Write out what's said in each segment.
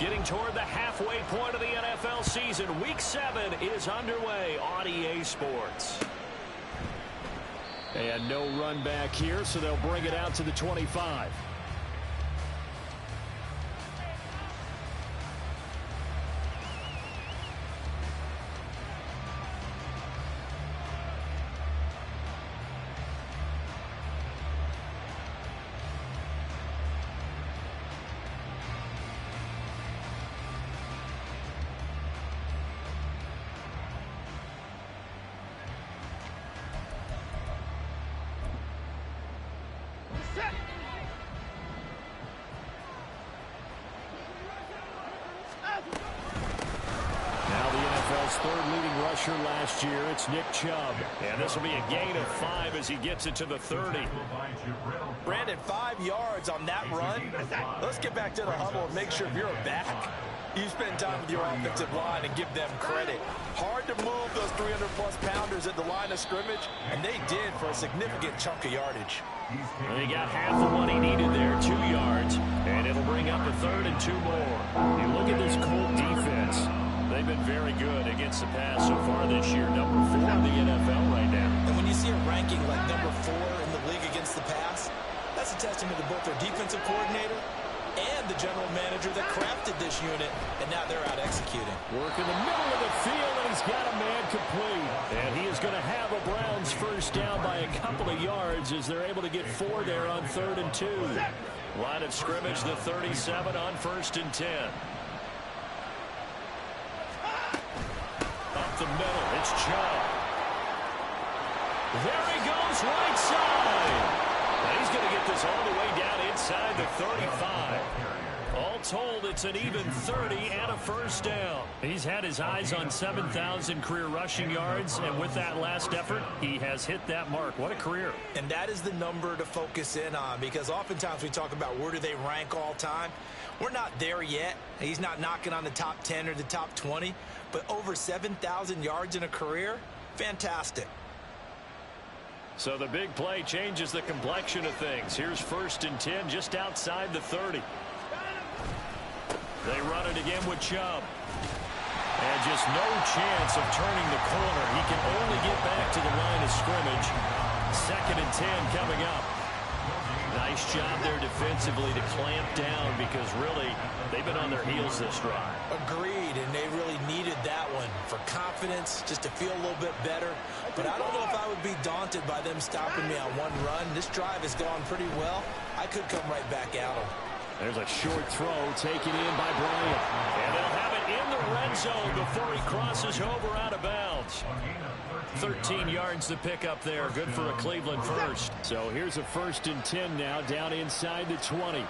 Getting toward the halfway point of the NFL season. Week 7 is underway on EA Sports. And no run back here, so they'll bring it out to the 25. Third leading rusher last year, it's Nick Chubb. And this will be a gain of 5 as he gets it to the 30. Brandon, 5 yards on that run. Let's get back to the huddle and make sure if you're a back, you spend time with your offensive line and give them credit. Hard to move those 300-plus pounders at the line of scrimmage, and they did for a significant chunk of yardage. Well, he got half of what he needed there, 2 yards, and it'll bring up a 3rd and 2 more. You look at this Colt defense. They've been very good against the pass so far this year. Number 4 in the NFL right now. And when you see a ranking like number 4 in the league against the pass, that's a testament to both their defensive coordinator and the general manager that crafted this unit, and now they're out executing. Work in the middle of the field, and he's got a man complete. And he is going to have a Browns first down by a couple of yards as they're able to get 4 there on 3rd and 2. Line of scrimmage, the 37 on 1st and 10. Up the middle, it's Chubb. There he goes, right side. And he's going to get this all the way down inside the 35. All told, it's an even 30 and a first down. He's had his eyes on 7,000 career rushing yards, and with that last effort, he has hit that mark. What a career. And that is the number to focus in on, because oftentimes we talk about where do they rank all time. We're not there yet. He's not knocking on the top 10 or the top 20, but over 7,000 yards in a career, fantastic. So the big play changes the complexion of things. Here's 1st and 10 just outside the 30. They run it again with Chubb. And just no chance of turning the corner. He can only get back to the line of scrimmage. 2nd and 10 coming up. Nice job there defensively to clamp down, because really they've been on their heels this drive. Agreed, and they really needed that one for confidence, just to feel a little bit better. But I don't know if I would be daunted by them stopping me on one run. This drive has gone pretty well. I could come right back at them. There's a short throw taken in by Bryant. And they'll have it in the red zone before he crosses over out of bounds. 13 yards to pick up there. Good for a Cleveland first. So here's a 1st and 10 now, down inside the 20.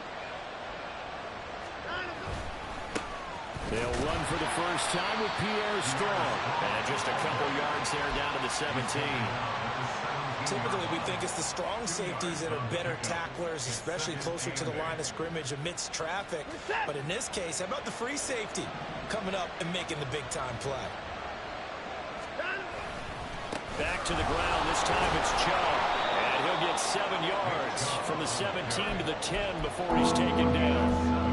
They'll run for the first time with Pierre Strong. And just a couple yards there down to the 17. Typically, we think it's the strong safeties that are better tacklers, especially closer to the line of scrimmage amidst traffic. But in this case, how about the free safety coming up and making the big-time play? Back to the ground. This time it's Chubb. And he'll get 7 yards from the 17 to the 10 before he's taken down.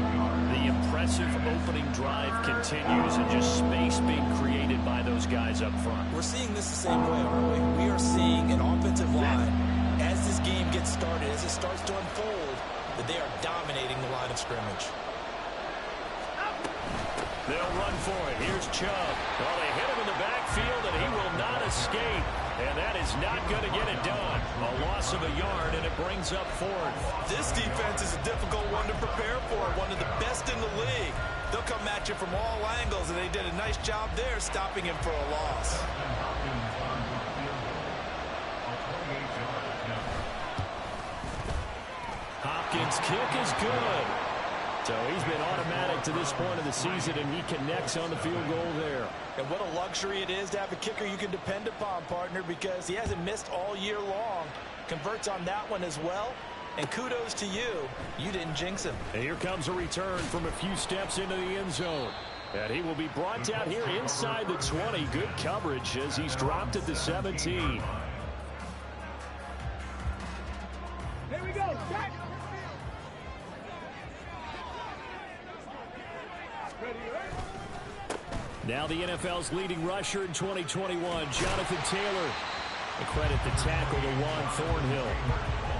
The impressive opening drive continues, and just space being created by those guys up front. We're seeing this the same way, aren't we? We are seeing an offensive line, as this game gets started, as it starts to unfold, that they are dominating the line of scrimmage. They'll run for it. Here's Chubb. Well, they hit him in the backfield, and he will not escape. And that is not going to get it done. A loss of a yard, and it brings up 4th. This defense is a difficult one to prepare for, one of the best in the league. They'll come at you from all angles, and they did a nice job there stopping him for a loss. Hopkins' kick is good. So he's been automatic to this point of the season, and he connects on the field goal there. And what a luxury it is to have a kicker you can depend upon, partner, because he hasn't missed all year long. Converts on that one as well. And kudos to you. You didn't jinx him. And here comes a return from a few steps into the end zone. And he will be brought down here inside the 20. Good coverage as he's dropped at the 17. Here we go. Jack. Now the NFL's leading rusher in 2021, Jonathan Taylor. The credit the tackle to Juan Thornhill.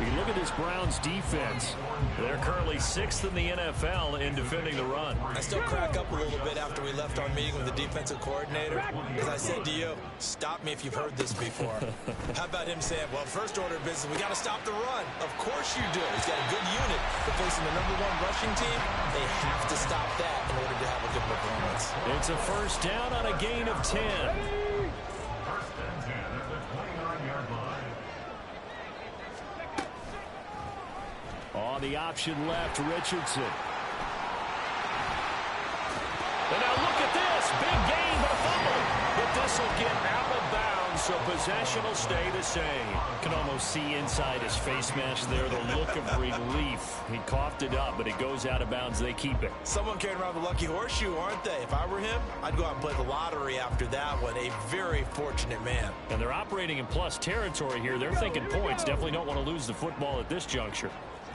You look at this Browns defense. They're currently 6th in the NFL in defending the run. I still crack up a little bit after we left our meeting with the defensive coordinator, because I said to you, stop me if you've heard this before. How about him saying, well, first order of business, we got to stop the run. Of course you do. He's got a good unit. But facing the #1 rushing team, they have to stop that in order to have a good performance. It's a first down on a gain of 10. On the option left, Richardson. And now look at this. Big gain, but a fumble. But this will get out of bounds, so possession will stay the same. Can almost see inside his face mask there the look of relief. He coughed it up, but it goes out of bounds. They keep it. Someone carrying around the lucky horseshoe, aren't they? If I were him, I'd go out and play the lottery after that one. A very fortunate man. And they're operating in plus territory here. They're thinking points. Definitely don't want to lose the football at this juncture.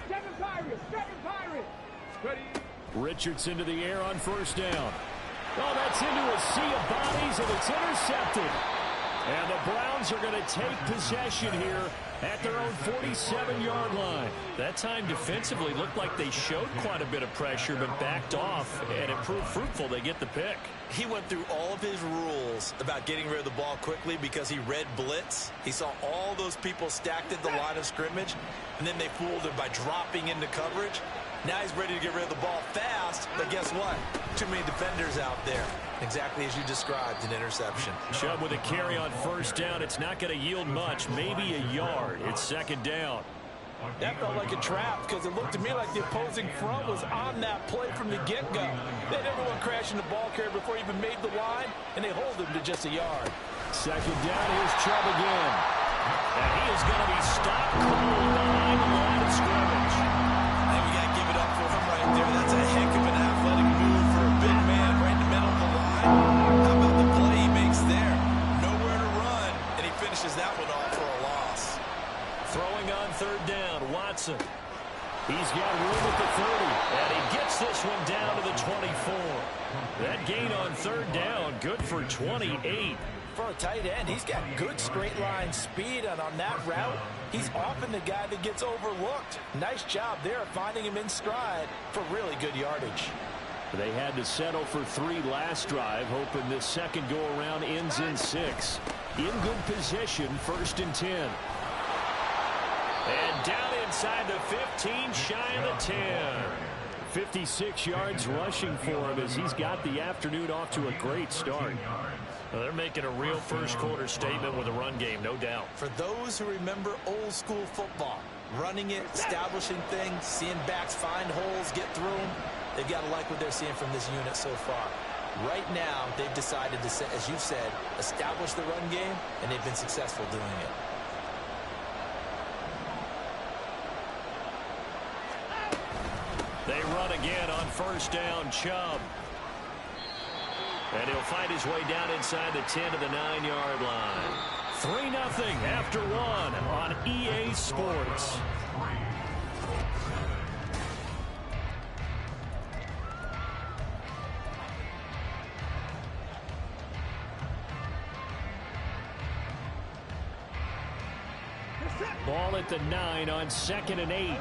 Seven Pirates. Ready. Richardson to the air on first down. Oh, that's into a sea of bodies, and it's intercepted. And the Browns are going to take possession here at their own 47-yard line. That time defensively looked like they showed quite a bit of pressure, but backed off, and it proved fruitful. They get the pick. He went through all of his rules about getting rid of the ball quickly because he read blitz. He saw all those people stacked at the line of scrimmage, and then they fooled him by dropping into coverage. Now he's ready to get rid of the ball fast, but guess what? Too many defenders out there. Exactly as you described, an interception. Chubb with a carry on first down. It's not going to yield much, maybe a yard. It's second down. That felt like a trap because it looked to me like the opposing front was on that play from the get-go. They had everyone crashing the ball carrier before he even made the line, and they hold him to just a yard. Second down, here's Chubb again. And he is going to be stopped cold behind the line of scrimmage. And we got to give it up for him right there. That's a heck of an athletic move for a big man right in the middle of the line. How about the play he makes there? Nowhere to run, and he finishes that one off for a loss. Throwing on third down, Watson. He's got room at the 30. And he gets this one down to the 24. That gain on third down, good for 28. For a tight end, he's got good straight line speed, and on that route, he's often the guy that gets overlooked. Nice job there finding him in stride for really good yardage. They had to settle for 3 last drive, hoping this second go-around ends in 6. In good position, 1st and 10. And down inside the 15, shy of the 10. 56 yards rushing for him as he's got the afternoon off to a great start. Well, they're making a real first-quarter statement with a run game, no doubt. For those who remember old-school football, running it, establishing things, seeing backs find holes, get through them, they've got to like what they're seeing from this unit so far. Right now, they've decided to, as you've said, establish the run game, and they've been successful doing it. They run again on first down, Chubb. And he'll find his way down inside the 10 to the 9-yard line. 3-0 after 1 on EA Sports. Ball at the 9 on 2nd and 8.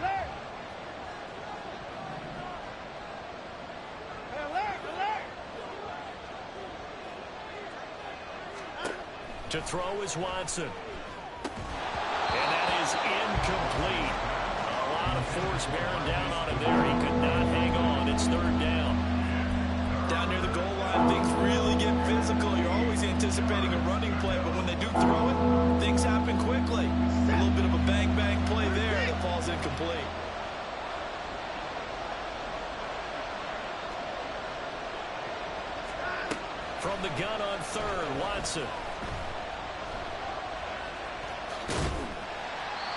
To throw is Watson. And that is incomplete. A lot of force bearing down on him there. He could not hang on. It's 3rd down. Down near the goal line, things really get physical. You're always anticipating a running play, but when they do throw it, things happen quickly. A little bit of a bang-bang play there that falls incomplete. From the gun on 3rd, Watson.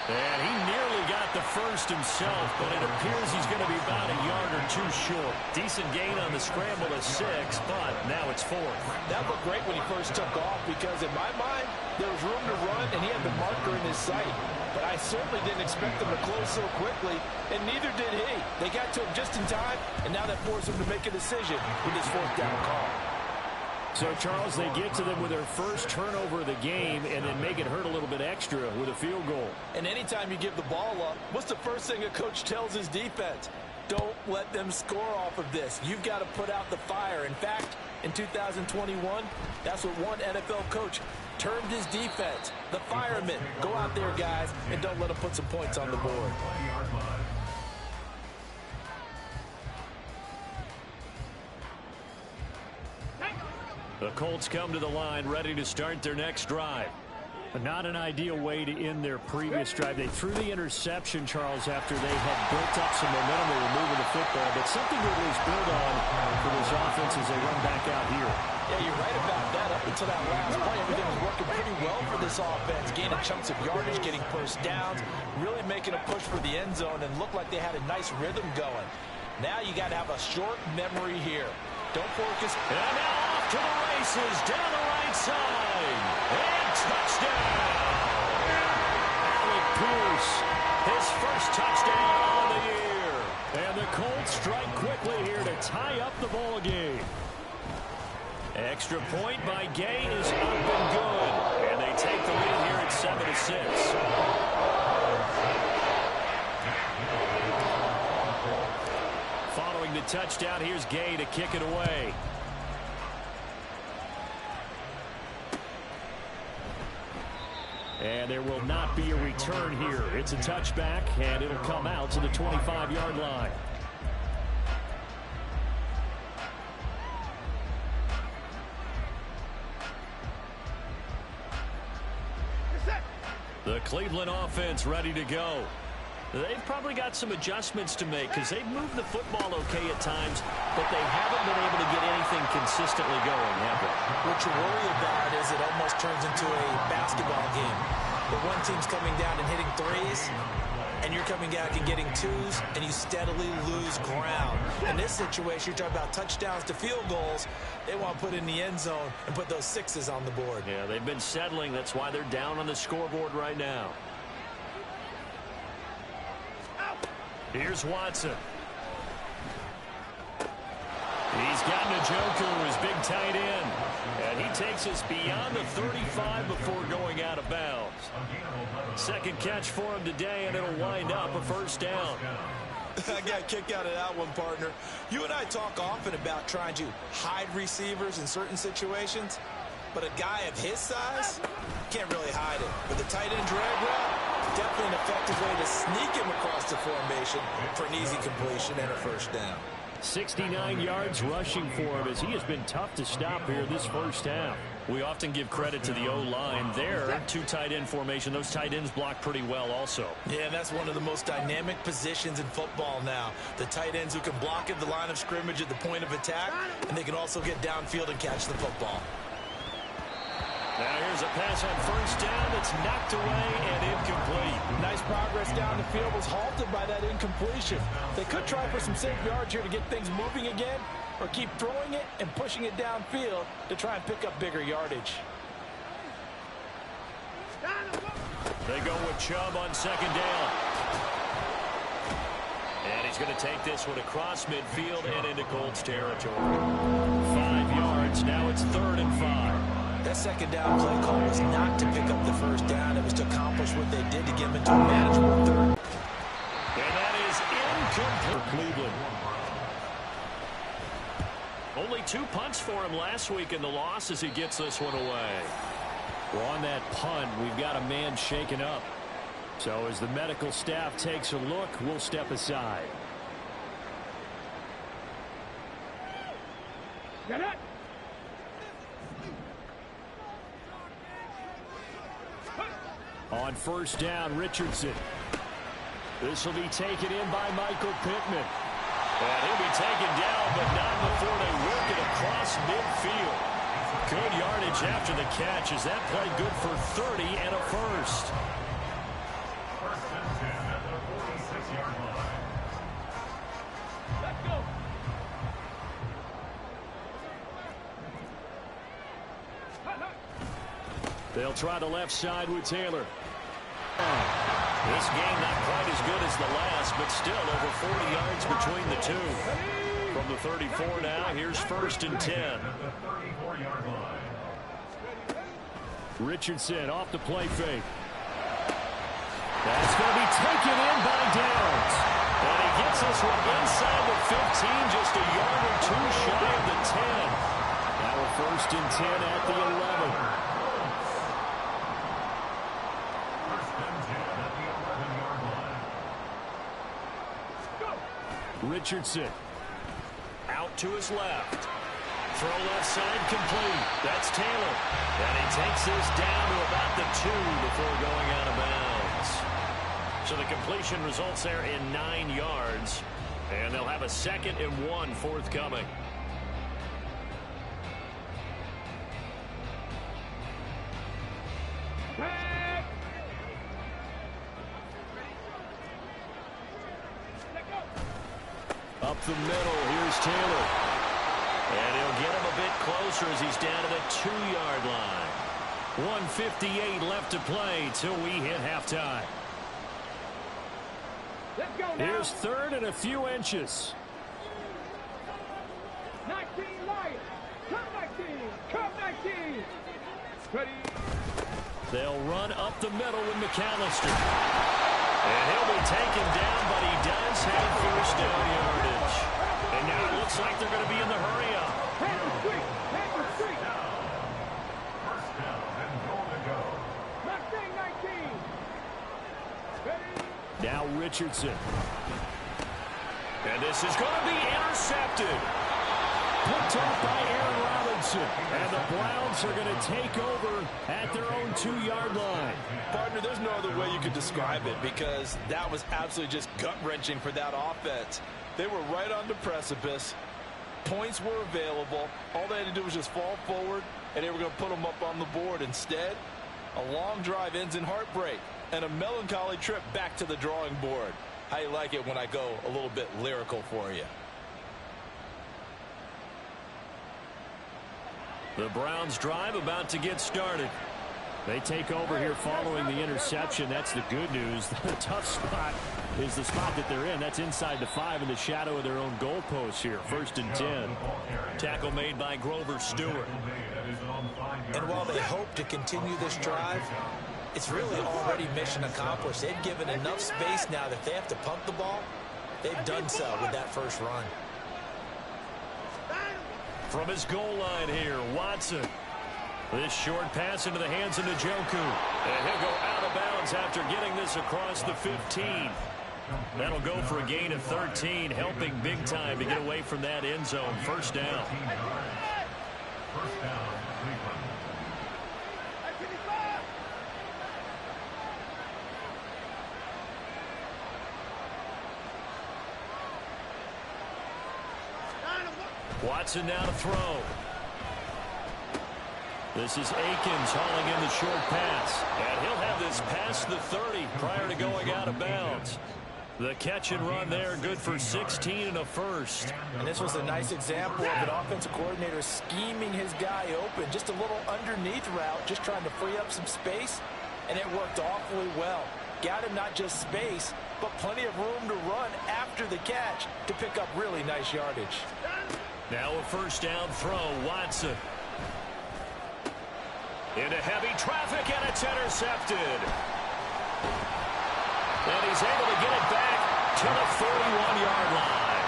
And he nearly got the first himself, but it appears he's going to be about a yard or too short. Decent gain on the scramble to 6, but now it's 4th. That looked great when he first took off because in my mind, there was room to run and he had the marker in his sight. But I certainly didn't expect them to close so quickly, and neither did he. They got to him just in time, and now that forced him to make a decision with his 4th down call. So, Charles, they get to them with their first turnover of the game and then make it hurt a little bit extra with a field goal. And anytime you give the ball up, what's the first thing a coach tells his defense? Don't let them score off of this. You've got to put out the fire. In fact, in 2021, that's what one NFL coach termed his defense, the firemen. Go out there, guys, and don't let them put some points on the board. The Colts come to the line ready to start their next drive. Not an ideal way to end their previous drive. They threw the interception, Charles, after they had built up some momentum. They were moving the football, but something to at least build on for this offense as they run back out here. Yeah, you're right about that. Up until that last play, everything was working pretty well for this offense. Gaining chunks of yardage, getting first downs, really making a push for the end zone, and looked like they had a nice rhythm going. Now you got to have a short memory here. Don't focus. And now off to the races down the right side. And touchdown. Alec Pierce, his first touchdown on the year. And the Colts strike quickly here to tie up the ball game. Extra point by Gay is up and good. And they take the lead here at 7-6. Following the touchdown, here's Gay to kick it away. And there will not be a return here. It's a touchback, and it'll come out to the 25-yard line. The Cleveland offense ready to go. They've probably got some adjustments to make because they've moved the football okay at times, but they haven't been able to get anything consistently going, have they? What you worry about is it almost turns into a basketball game. The one team's coming down and hitting threes, and you're coming back and getting twos, and you steadily lose ground. In this situation, you're talking about touchdowns to field goals. They want to put in the end zone and put those sixes on the board. Yeah, they've been settling. That's why they're down on the scoreboard right now. Here's Watson. He's got Njoku, his big tight end. And he takes us beyond the 35 before going out of bounds. Second catch for him today, and it'll wind up a first down. I got a kick out of that one, partner. You and I talk often about trying to hide receivers in certain situations, but a guy of his size can't really hide it. With the tight end drag route, definitely an effective way to sneak him across the formation for an easy completion and a first down. 69 yards rushing for him as he has been tough to stop here this first half. We often give credit to the O-line there. Two tight end formation. Those tight ends block pretty well also. Yeah, and that's one of the most dynamic positions in football now. The tight ends who can block at the line of scrimmage at the point of attack, and they can also get downfield and catch the football. Now here's a pass on first down that's knocked away and incomplete. Nice progress down the field, was halted by that incompletion. They could try for some safe yards here to get things moving again, or keep throwing it and pushing it downfield to try and pick up bigger yardage. They go with Chubb on second down. And he's going to take this one across midfield and into Colts territory. 5 yards, now it's 3rd and 5. That second down play call was not to pick up the first down. It was to accomplish what they did to get him into a manageable third. And that is incomplete for Cleveland. Only 2 punts for him last week in the loss as he gets this one away. Well, on that punt, we've got a man shaken up. So as the medical staff takes a look, we'll step aside. Get it! On first down, Richardson. This will be taken in by Michael Pittman. And he'll be taken down, but not before they work it across midfield. Good yardage after the catch. Is that play good for 30 and a first? Let's go! They'll try the left side with Taylor. This game not quite as good as the last, but still over 40 yards between the two. From the 34 now, here's 1st and 10. Richardson off the play fake. That's going to be taken in by Downs. And he gets this one inside the 15, just a yard or two shy of the 10. Now a 1st and 10 at the 11. Richardson out to his left. Throw left side complete. That's Taylor. And he takes this down to about the 2 before going out of bounds. So the completion results there in 9 yards. And they'll have a 2nd and 1 forthcoming. Up the middle, here's Taylor. And he'll get him a bit closer as he's down to the 2-yard line. 1:58 left to play till we hit halftime. Let's go now. Here's 3rd and a few inches. 19 Lions. Come 19. Come 19. Ready. They'll run up the middle with McAllister. And he'll be taken down, but he does have 1st down yardage. And now it looks like they're going to be in the hurry-up. Hand the street. Hand the street. First down and goal to go. Mustang 19. Ready. Now Richardson. And this is going to be intercepted. Picked off by Aaron Robinson. And the Browns are going to take over at their own 2-yard line. Partner, there's no other way you could describe it because that was absolutely just gut-wrenching for that offense. They were right on the precipice. Points were available. All they had to do was just fall forward, and they were going to put them up on the board. Instead, a long drive ends in heartbreak and a melancholy trip back to the drawing board. How you like it when I go a little bit lyrical for you? The Browns drive about to get started. They take over here following the interception. That's the good news. The tough spot is the spot that they're in. That's inside the 5 in the shadow of their own goalpost here. 1st and 10. Tackle made by Grover Stewart. And while they hope to continue this drive, it's really already mission accomplished. They've given enough space now that if they have to punt the ball, they've done so with that first run. From his goal line here, Watson. This short pass into the hands of Njoku. And he'll go out of bounds after getting this across the 15. That'll go for a gain of 13, helping big time to get away from that end zone. 1st down. First down, Cleveland. Watson now to throw. This is Akins hauling in the short pass. And he'll have this past the 30 prior to going out of bounds. The catch and run there, good for 16 and a 1st. And this was a nice example of an offensive coordinator scheming his guy open. Just a little underneath route, just trying to free up some space. And it worked awfully well. Got him not just space, but plenty of room to run after the catch to pick up really nice yardage. Now a 1st down throw, Watson. Into heavy traffic, and it's intercepted. And he's able to get it back to the 41-yard line.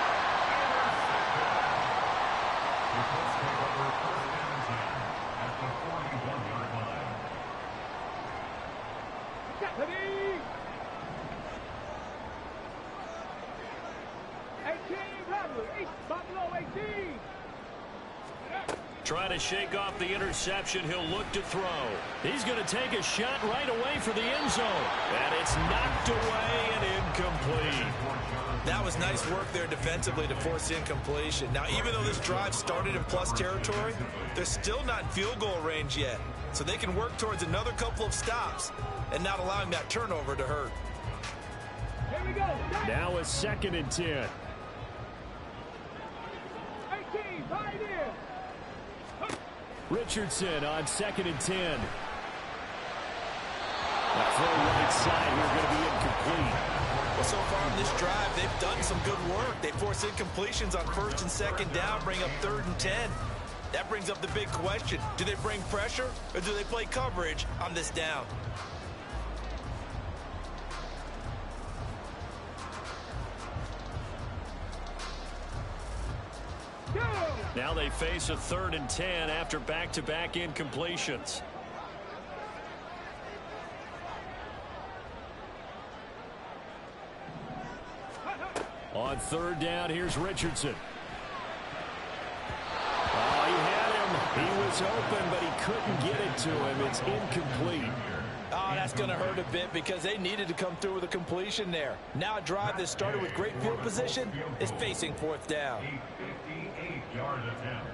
At the 41-yard line. Ready. 18 Buffalo. Buffalo 18. Trying to shake off the interception. He'll look to throw. He's going to take a shot right away for the end zone. And it's knocked away and incomplete. That was nice work there defensively to force incompletion. Now, even though this drive started in plus territory, they're still not in field goal range yet. So they can work towards another couple of stops and not allowing that turnover to hurt. Here we go. Now a 2nd and 10. 18. Right here. Richardson on 2nd and 10. Throw right side here, going to be incomplete. Well, so far on this drive, they've done some good work. They force incompletions on 1st and 2nd down, bring up 3rd and 10. That brings up the big question. Do they bring pressure or do they play coverage on this down? Now they face a 3rd and 10 after back-to-back incompletions. On 3rd down, here's Richardson. Oh, he had him. He was open, but he couldn't get it to him. It's incomplete. Oh, that's going to hurt a bit because they needed to come through with a completion there. Now a drive that started with great field position is facing 4th down. 58-yard attempt.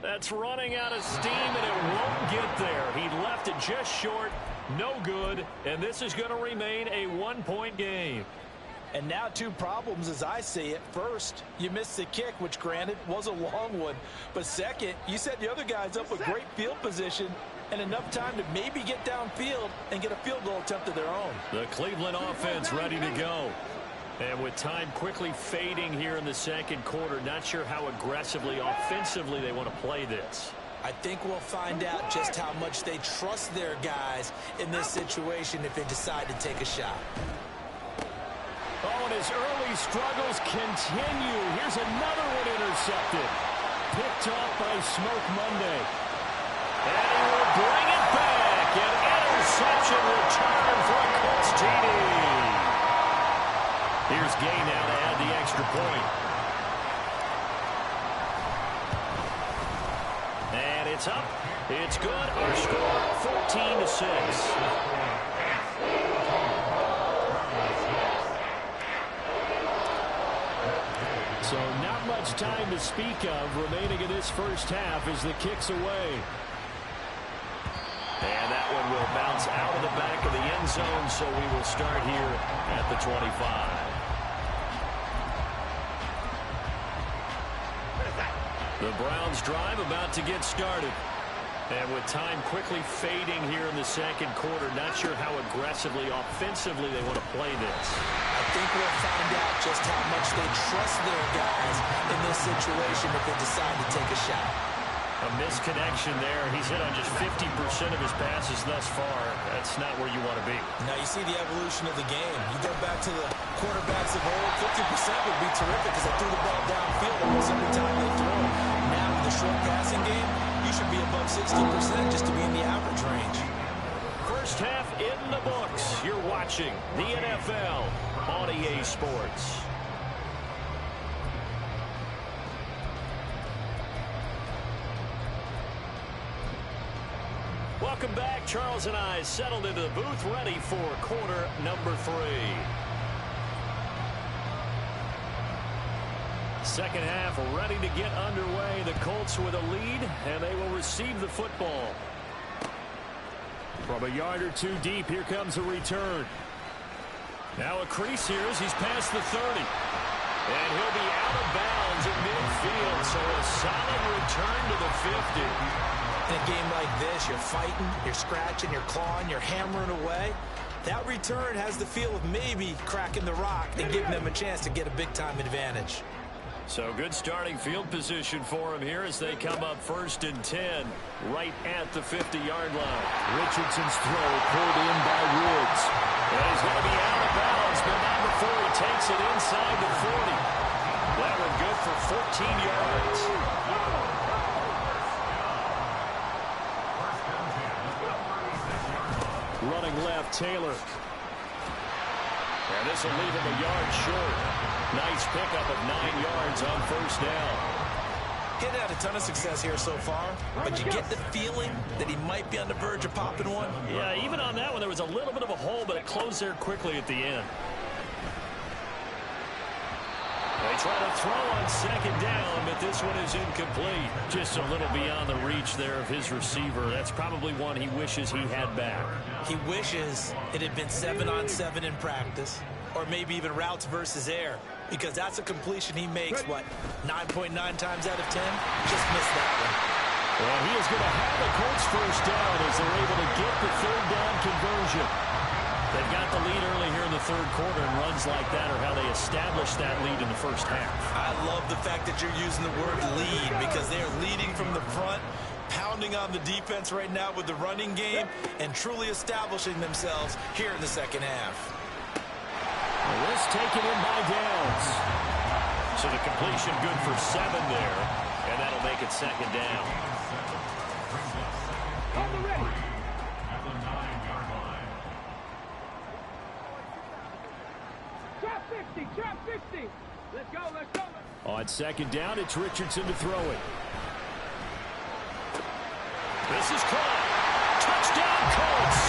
That's running out of steam, and it won't get there. He left it just short, no good, and this is going to remain a 1-point game. And now 2 problems as I see it. First, you missed the kick, which granted was a long one. But second, you set the other guys up with great field position and enough time to maybe get downfield and get a field goal attempt of their own. The Cleveland offense ready to go. And with time quickly fading here in the 2nd quarter, not sure how aggressively, offensively they want to play this. I think we'll find out just how much they trust their guys in this situation if they decide to take a shot. Oh, and his early struggles continue. Here's another one intercepted. Picked off by Smoke Monday. And he will bring it back. An interception return for a Colts TD. Here's Gay now to add the extra point. And it's up. It's good. Our score, 14-6. So not much time to speak of remaining in this first half as the kick's away. And that one will bounce out of the back of the end zone, so we will start here at the 25. The Browns drive about to get started. And with time quickly fading here in the 2nd quarter, not sure how aggressively, offensively they want to play this. I think we'll find out just how much they trust their guys in this situation if they decide to take a shot. A misconnection there. He's hit on just 50% of his passes thus far. That's not where you want to be. Now you see the evolution of the game. You go back to the quarterbacks of old, 50% would be terrific because they threw the ball downfield almost every time they throw it. Now with the short passing game, you should be above 60% just to be in the average range. First half in the books. You're watching the NFL on EA Sports. Welcome back. Charles and I settled into the booth ready for quarter number 3. Second half ready to get underway. The Colts with a lead, and they will receive the football. From a yard or 2 deep, here comes a return. Now a crease here as he's past the 30. And he'll be out of bounds at midfield, so a solid return to the 50. In a game like this, you're fighting, you're scratching, you're clawing, you're hammering away. That return has the feel of maybe cracking the rock and giving them a chance to get a big-time advantage. So good starting field position for him here as they come up 1st and 10 right at the 50-yard line. Richardson's throw pulled in by Woods. And he's going to be out of bounds, but not before he takes it inside the 40. That one good for 14 yards. Running left, Taylor. And this will leave him a yard short. Nice pickup of 9 yards on 1st down. He hadn't had a ton of success here so far, but you get the feeling that he might be on the verge of popping one. Yeah, even on that one, there was a little bit of a hole, but it closed there quickly at the end. They try to throw on 2nd down, but this one is incomplete. Just a little beyond the reach there of his receiver. That's probably one he wishes he had back. He wishes it had been 7-on-7 in practice. or maybe even routes versus air, because that's a completion he makes, what, 9.9 times out of 10? Just missed that one. And he is going to have the Colts first down as they're able to get the third down conversion. They've got the lead early here in the third quarter, and runs like that are how they establish that lead in the first half. I love the fact that you're using the word lead, because they are leading from the front, pounding on the defense right now with the running game, and truly establishing themselves here in the second half. This taken in by Downs. So the completion good for 7 there, and that'll make it second down. On the ready. At the 9-yard line. Trap 50, trap 50. Let's go, let's go. On second down, it's Richardson to throw it. This is caught. Touchdown, Colts.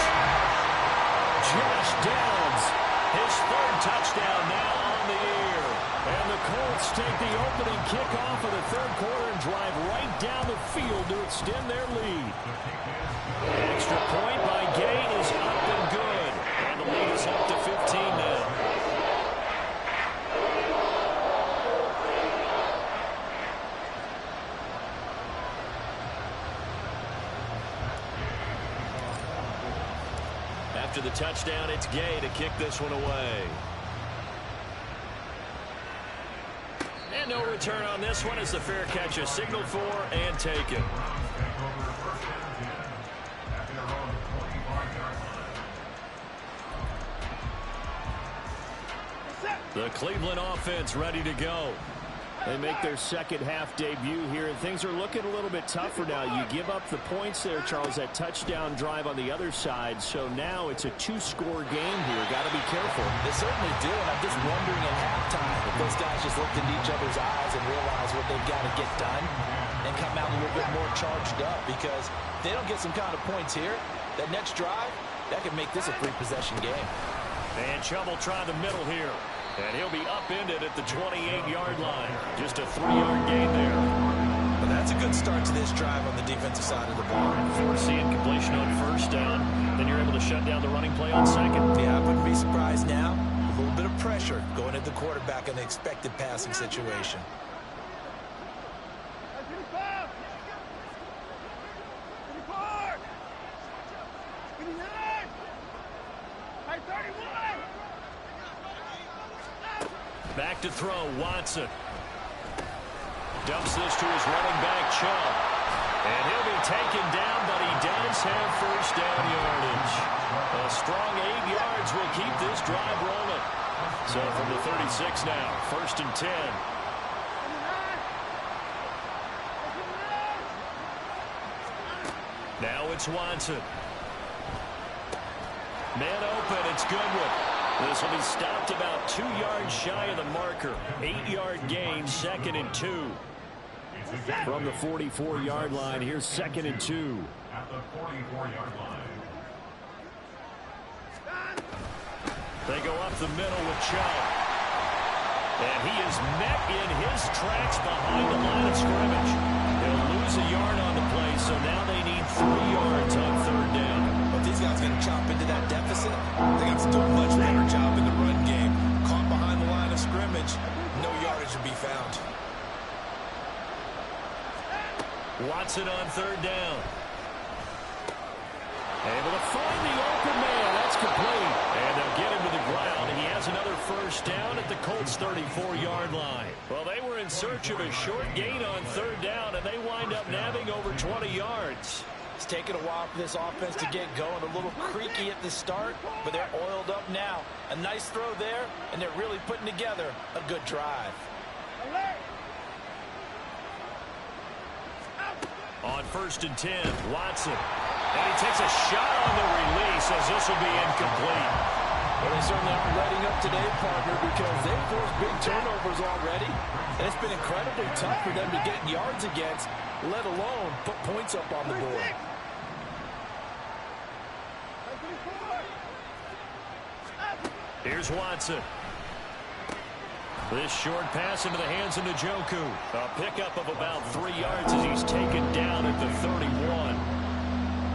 Josh Downs. His third touchdown now on the year. And the Colts take the opening kickoff of the third quarter and drive right down the field to extend their lead. Extra point by Gay is up and good. And the lead is up to 15 now. After the touchdown, it's Gay to kick this one away. And no return on this one as the fair catch is signaled for and taken. The Cleveland offense ready to go. They make their second half debut here, and things are looking a little bit tougher now. You give up the points there, Charles, that touchdown drive on the other side. So now it's a 2-score game here. Got to be careful. They certainly do, and I'm just wondering at halftime if those guys just looked into each other's eyes and realized what they've got to get done and come out a little bit more charged up, because if they don't get some kind of points here, that next drive, that could make this a 3-possession game. And Chubb will try the middle here. And he'll be upended at the 28-yard line. Just a 3-yard gain there. But that's a good start to this drive on the defensive side of the ball. Forcing completion on first down. Then you're able to shut down the running play on second. Yeah, I wouldn't be surprised now. A little bit of pressure going at the quarterback in the expected passing situation. Back to throw, Watson. Dumps this to his running back, Chubb. And he'll be taken down, but he does have first down yardage. A strong 8 yards will keep this drive rolling. So from the 36 now, first and 10. Now it's Watson. Man open, it's Goodwin. This will be stopped about 2 yards shy of the marker. 8-yard gain, second and 2. From the 44-yard line, here's second and 2. At the 44-yard line. They go up the middle with Chubb. And he is met in his tracks behind the line of scrimmage. They'll lose a yard on the play, so now they need 3 yards on third down. But these guys going to chop into that deficit. They got to do a much better job in the run game. Caught behind the line of scrimmage. No yardage to be found. Watson on third down. Able to find the open man. That's complete. And they'll get him to the ground. And he has another first down at the Colts' 34-yard line. Well, they were in search of a short gain on third down, and they wind up nabbing over 20 yards. It's taken a while for this offense to get going. A little creaky at the start, but they're oiled up now. A nice throw there, and they're really putting together a good drive. On first and 10, Watson. And he takes a shot on the release as this will be incomplete. Well, they certainly aren't letting up today, partner, because they've forced big turnovers already. And it's been incredibly tough for them to get yards against, let alone put points up on the board. Here's Watson. This short pass into the hands of Njoku. A pickup of about 3 yards as he's taken down at the 31.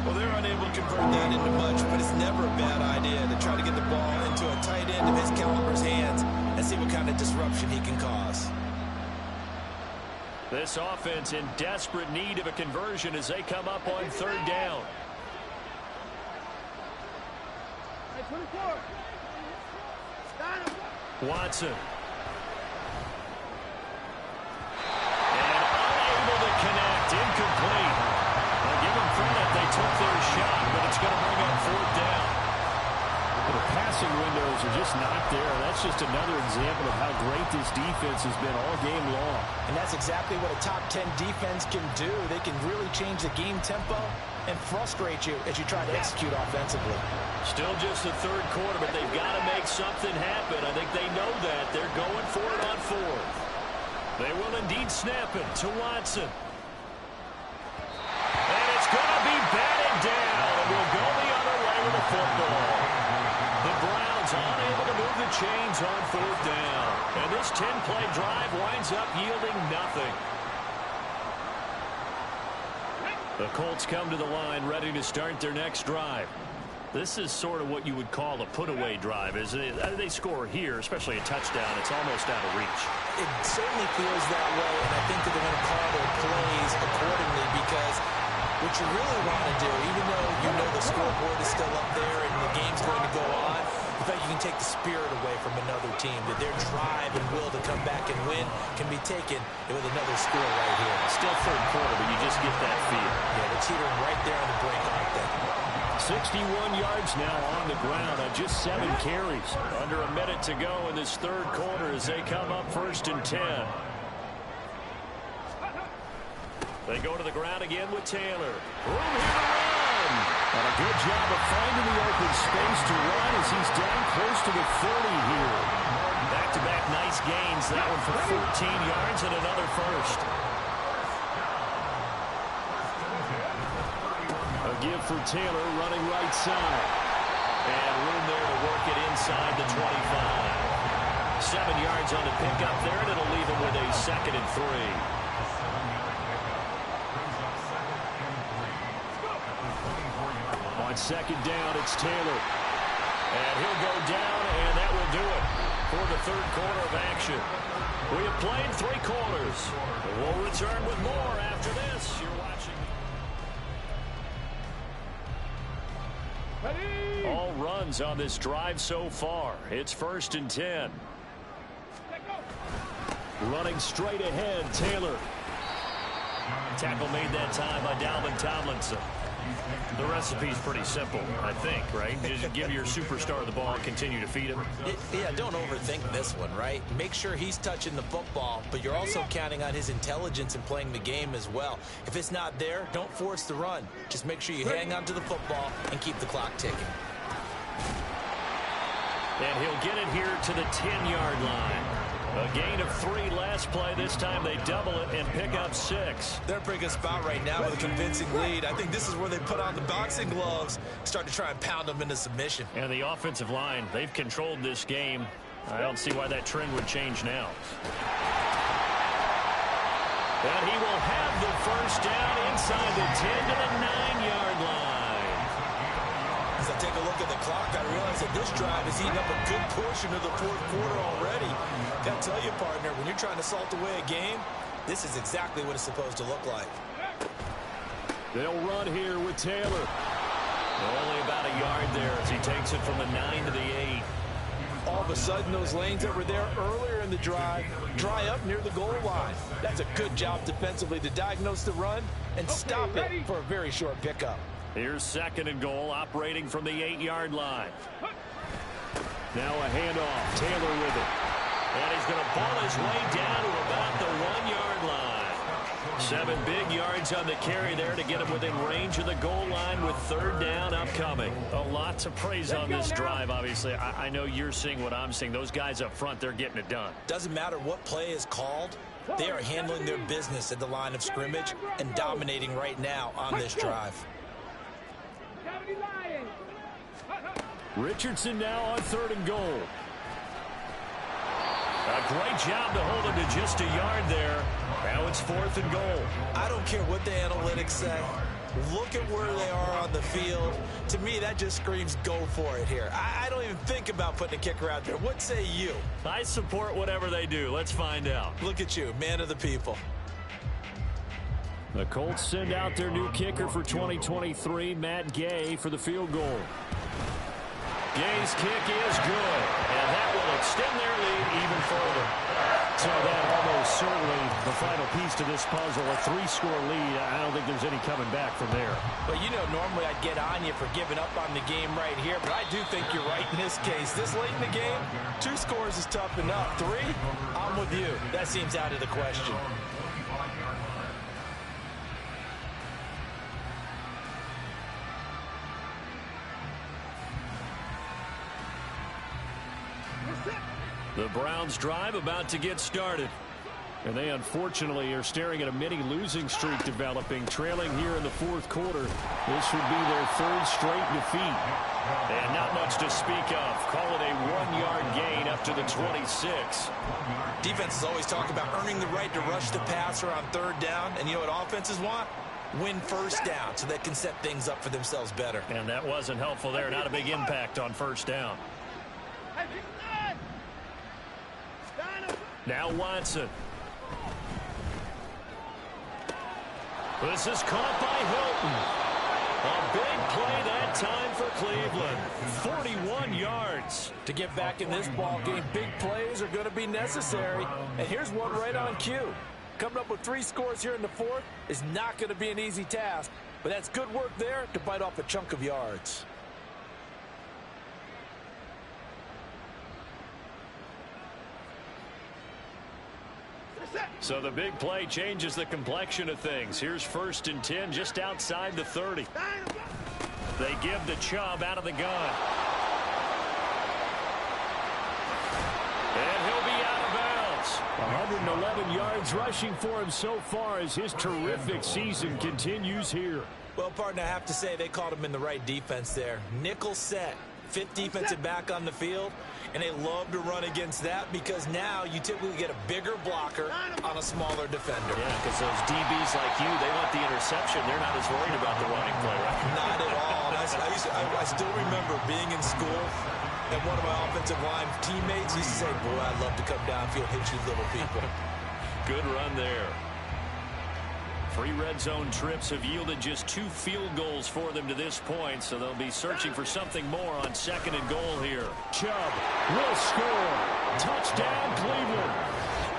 Well, they're unable won't convert that into much, but it's never a bad idea to try to get the ball into a tight end of his caliber's hands and see what kind of disruption he can cause. This offense in desperate need of a conversion as they come up on third down. Watson. And unable to connect. Incomplete. I'll give them credit. They took their shot, but it's going to bring up fourth down. The passing windows are just not there. That's just another example of how great this defense has been all game long. And that's exactly what a top 10 defense can do. They can really change the game tempo and frustrate you as you try to execute offensively. Still just the third quarter, but they've got to make something happen. I think they know that. They're going for it on fourth. They will indeed snap it to Watson. And it's going to be batted down, and we'll go the other way with the football. The Browns unable to move the chains on fourth down. And this 10-play drive winds up yielding nothing. The Colts come to the line ready to start their next drive. This is sort of what you would call a put-away drive, isn't it? They score here, especially a touchdown. It's almost out of reach. It certainly feels that way, and I think that they're going to call their plays accordingly because what you really want to do, even though you know the scoreboard is still up there and the game's going to go on, the fact you can take the spirit away from another team, that their drive and will to come back and win can be taken with another score right here. Still third quarter, but you just get that feel. Yeah, they're teetering right there on the brink, aren't they? 61 yards now on the ground on just 7 carries. Under a minute to go in this third quarter as they come up 1st and 10. They go to the ground again with Taylor. Room here to run. And a good job of finding the open space to run as he's down close to the 30 here. Back-to-back nice gains. That one for 14 yards and another first. A give for Taylor running right side. And room there to work it inside the 25. 7 yards on the pickup there, and it'll leave him with a 2nd and 3. On 2nd down, it's Taylor. And he'll go down, and that will do it for the third quarter of action. We have played 3 quarters. We'll return with more after this. You're watching. All runs on this drive so far. It's 1st and 10. Running straight ahead, Taylor. Tackle made that time by Dalvin Tomlinson. The recipe's pretty simple, I think, right? Just give your superstar the ball and continue to feed him. Yeah, don't overthink this one, right? Make sure he's touching the football, but you're also counting on his intelligence in playing the game as well. If it's not there, don't force the run. Just make sure you hang on to the football and keep the clock ticking. And he'll get it here to the 10-yard line. A gain of 3 last play. This time they double it and pick up 6. They're in a pretty good spot right now with a convincing lead. I think this is where they put on the boxing gloves, start to try and pound them into submission. And the offensive line, they've controlled this game. I don't see why that trend would change now. And he will have the first down inside the 10 to the 9-yard line. As I take a look at the clock, I realize that this drive is eating up a good portion of the fourth quarter already. Got to tell you, partner, when you're trying to salt away a game, this is exactly what it's supposed to look like. They'll run here with Taylor. Only about a yard there as he takes it from the 9 to the 8. All of a sudden, those lanes that were there earlier in the drive dry up near the goal line. That's a good job defensively to diagnose the run and stop it for a very short pickup. Here's 2nd and goal, operating from the 8-yard line. Now a handoff. Taylor with it. And he's going to ball his way down to about the 1-yard line. 7 big yards on the carry there to get him within range of the goal line with 3rd down upcoming. A lot to praise on this drive, obviously. I know you're seeing what I'm seeing. Those guys up front, they're getting it done. Doesn't matter what play is called. They are handling their business at the line of scrimmage and dominating right now on this drive. Richardson now on 3rd and goal. A great job to hold him to just a yard there. Now it's 4th and goal. I don't care what the analytics say. Look at where they are on the field. To me, that just screams go for it here. I don't even think about putting a kicker out there. What say you? I support whatever they do. Let's find out. Look at you, man of the people. The Colts send out their new kicker for 2023, Matt Gay, for the field goal. Gay's kick is good, and that will extend their lead even further. So that almost certainly the final piece to this puzzle, a 3-score lead. I don't think there's any coming back from there. Well, you know, normally I'd get on you for giving up on the game right here, but I do think you're right in this case. This late in the game, 2 scores is tough enough. 3, I'm with you. That seems out of the question. The Browns drive about to get started. And they unfortunately are staring at a mini losing streak developing, trailing here in the 4th quarter. This would be their 3rd straight defeat. And not much to speak of. Call it a 1-yard gain up to the 26. Defenses always talk about earning the right to rush the passer on 3rd down. And you know what offenses want? Win 1st down so they can set things up for themselves better. And that wasn't helpful there. Not a big impact on 1st down. Now Watson. This is caught by Hilton. A big play that time for Cleveland. 41 yards. To get back in this ball game, big plays are going to be necessary. And here's one right on cue. Coming up with 3 scores here in the 4th is not going to be an easy task. But that's good work there to bite off a chunk of yards. So the big play changes the complexion of things. Here's 1st and 10 just outside the 30. They give the Chubb out of the gun. And he'll be out of bounds. 111 yards rushing for him so far as his terrific season continues here. Well, partner, I have to say they called him in the right defense there. Nickel set. 5th defensive back on the field, and they love to run against that because now you typically get a bigger blocker on a smaller defender. Yeah, because those DBs like you, they want the interception. They're not as worried about the running play, right? Not at all. I still remember being in school, and one of my offensive line teammates used to say, boy, I'd love to come downfield, hit you little people. Good run there. 3 red zone trips have yielded just 2 field goals for them to this point, so they'll be searching for something more on 2nd and goal here. Chubb will score. Touchdown, Cleveland.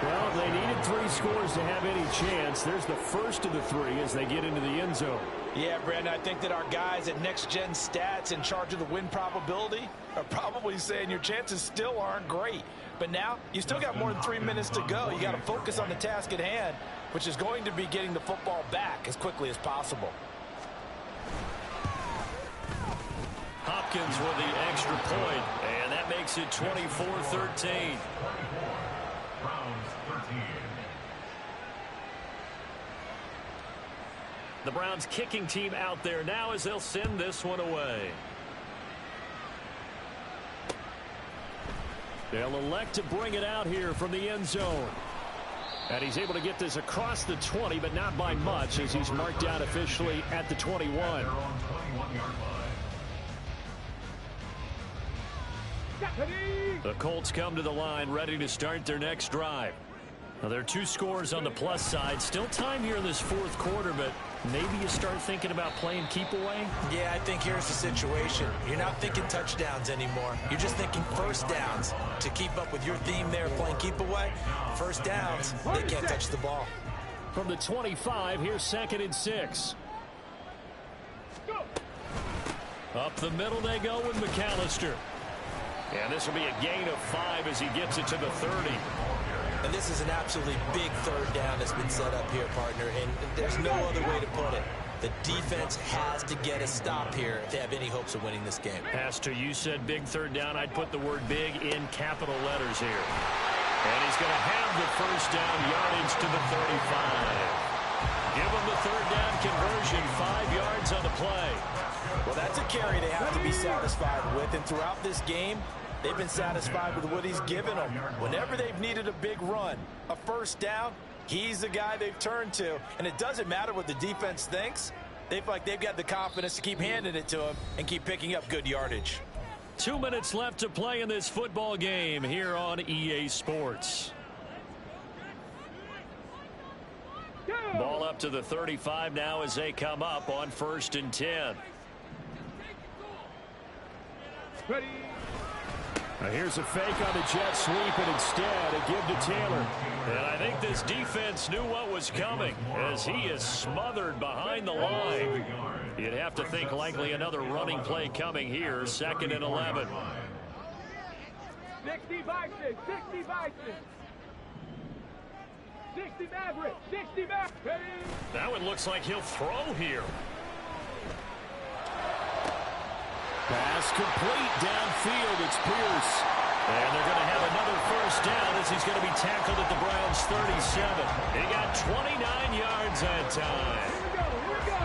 Well, they needed 3 scores to have any chance. There's the first of the 3 as they get into the end zone. Yeah, Brandon, I think that our guys at Next Gen Stats in charge of the win probability are probably saying your chances still aren't great. But now, you still got more than 3 minutes to go. You got to focus on the task at hand, which is going to be getting the football back as quickly as possible. Hopkins with the extra point, and that makes it 24-13. Browns 13. The Browns kicking team out there now as they'll send this one away. They'll elect to bring it out here from the end zone. And he's able to get this across the 20, but not by much as he's marked out officially at the 21. They're on 21-yard line. The Colts come to the line ready to start their next drive. Now, there are 2 scores on the plus side. Still time here in this 4th quarter, but maybe you start thinking about playing keep away? Yeah, I think here's the situation. You're not thinking touchdowns anymore. You're just thinking 1st downs. To keep up with your theme there, playing keep away, 1st downs, they can't touch the ball. From the 25, here's 2nd and 6. Up the middle they go with McAllister. And this will be a gain of 5 as he gets it to the 30. And this is an absolutely big 3rd down that's been set up here, partner, and there's no other way to put it. The defense has to get a stop here if they have any hopes of winning this game. Pastor, you said big 3rd down. I'd put the word big in capital letters here. And he's going to have the 1st down yardage to the 35. Give him the 3rd down conversion, 5 yards on the play. Well, that's a carry they have to be satisfied with, and throughout this game, they've been satisfied with what he's given them. Whenever they've needed a big run, a 1st down, he's the guy they've turned to. And it doesn't matter what the defense thinks. They feel like they've got the confidence to keep handing it to him and keep picking up good yardage. 2 minutes left to play in this football game here on EA Sports. Ball up to the 35 now as they come up on 1st and 10. Ready. Now here's a fake on the jet sweep, and instead a give to Taylor. And I think this defense knew what was coming as he is smothered behind the line. You'd have to think likely another running play coming here, 2nd and 11. 60 Bison, 60 Bison. 60 Maverick, 60 Maverick. Ready. That one looks like he'll throw here. Pass complete downfield. It's Pierce. And they're going to have another 1st down as he's going to be tackled at the Browns' 37. He got 29 yards that time. Here we go, here we go.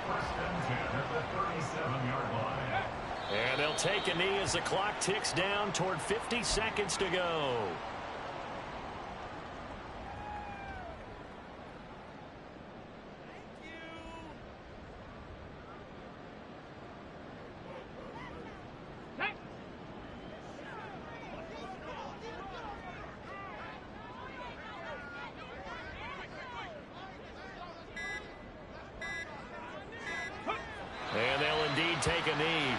1st and 10 at the 37-yard line. And they'll take a knee as the clock ticks down toward 50 seconds to go. And they'll indeed take a knee.